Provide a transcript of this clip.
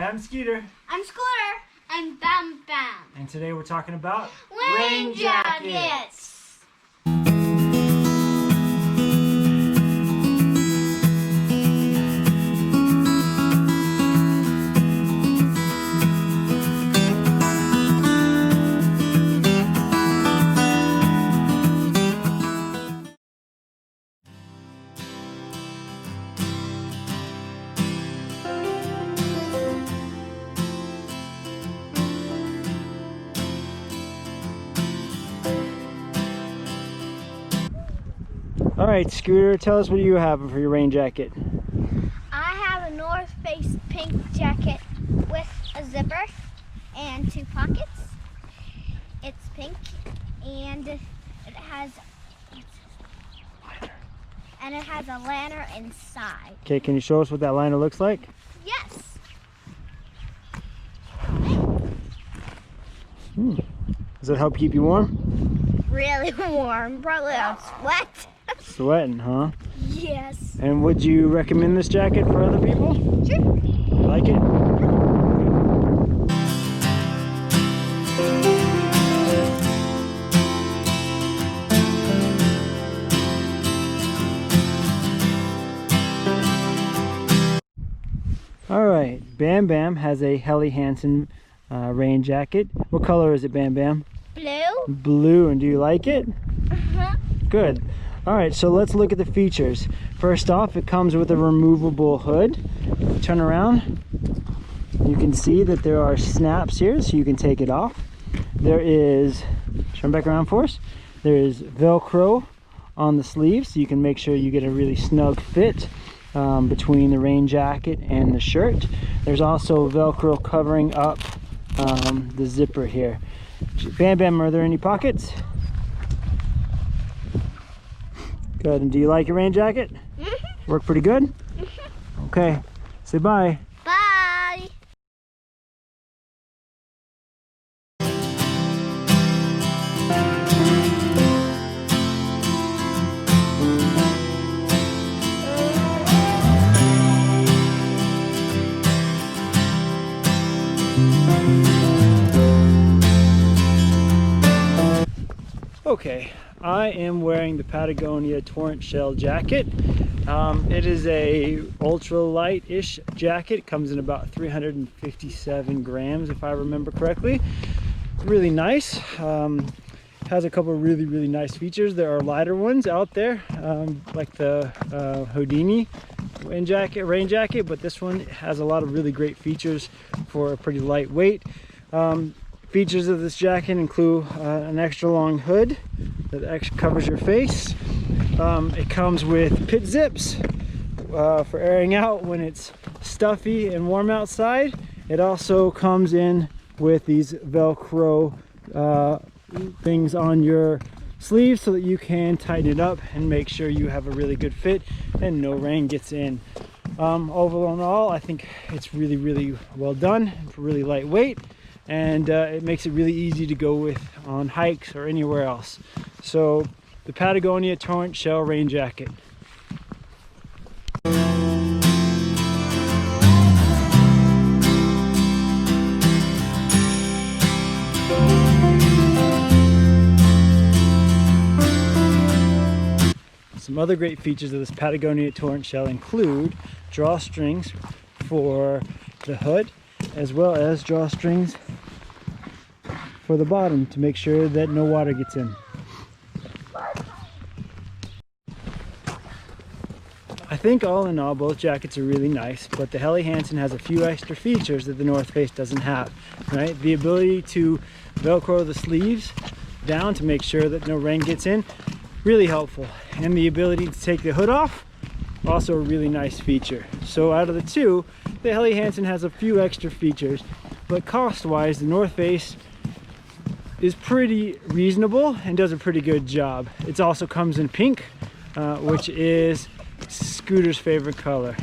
I'm Skeeter. I'm Scooter. I'm Bam Bam. And today we're talking about Rain Jackets. All right, Scooter, tell us what you have for your rain jacket. I have a Northface pink jacket with a zipper and 2 pockets. It's pink and it has a lantern inside. Okay, can you show us what that liner looks like? Yes. Does it help keep you warm? Really warm. Probably I'll sweat. Sweating, huh? Yes. And would you recommend this jacket for other people? Sure. You like it? All right, Bam Bam has a Helly Hanson rain jacket. What color is it, Bam Bam? Blue. Blue, and do you like it? Uh-huh. Good. All right, so let's look at the features. First off, it comes with a removable hood. Turn around. You can see that there are snaps here, so you can take it off. There is, turn back around for us. There is Velcro on the sleeves, so you can make sure you get a really snug fit between the rain jacket and the shirt. There's also Velcro covering up the zipper here. Bam Bam, are there any pockets? Good. And do you like your rain jacket? Mm-hmm. Work pretty good? Mm-hmm. Okay. Say bye. Bye. Okay, I am wearing the Patagonia Torentshell jacket. It is a ultra-light-ish jacket. It comes in about 357 grams, if I remember correctly. Really nice. Has a couple of really nice features. There are lighter ones out there, like the Houdini rain jacket, but this one has a lot of really great features for a pretty lightweight. Features of this jacket include an extra long hood that covers your face. It comes with pit zips for airing out when it's stuffy and warm outside. It also comes in with these Velcro things on your sleeves so that you can tighten it up and make sure you have a really good fit and no rain gets in. Overall, I think it's really well done, really lightweight, and it makes it really easy to go with on hikes or anywhere else. So the Patagonia Torentshell rain jacket. Some other great features of this Patagonia Torentshell include drawstrings for the hood, as well as drawstrings for the bottom to make sure that no water gets in. I think all in all, both jackets are really nice, but the Helly Hanson has a few extra features that the Northface doesn't have, right? The ability to Velcro the sleeves down to make sure that no rain gets in, really helpful. And the ability to take the hood off, also a really nice feature. So out of the two, the Helly Hanson has a few extra features, but cost-wise, the Northface is pretty reasonable and does a pretty good job. It also comes in pink, which is Scooter's favorite color.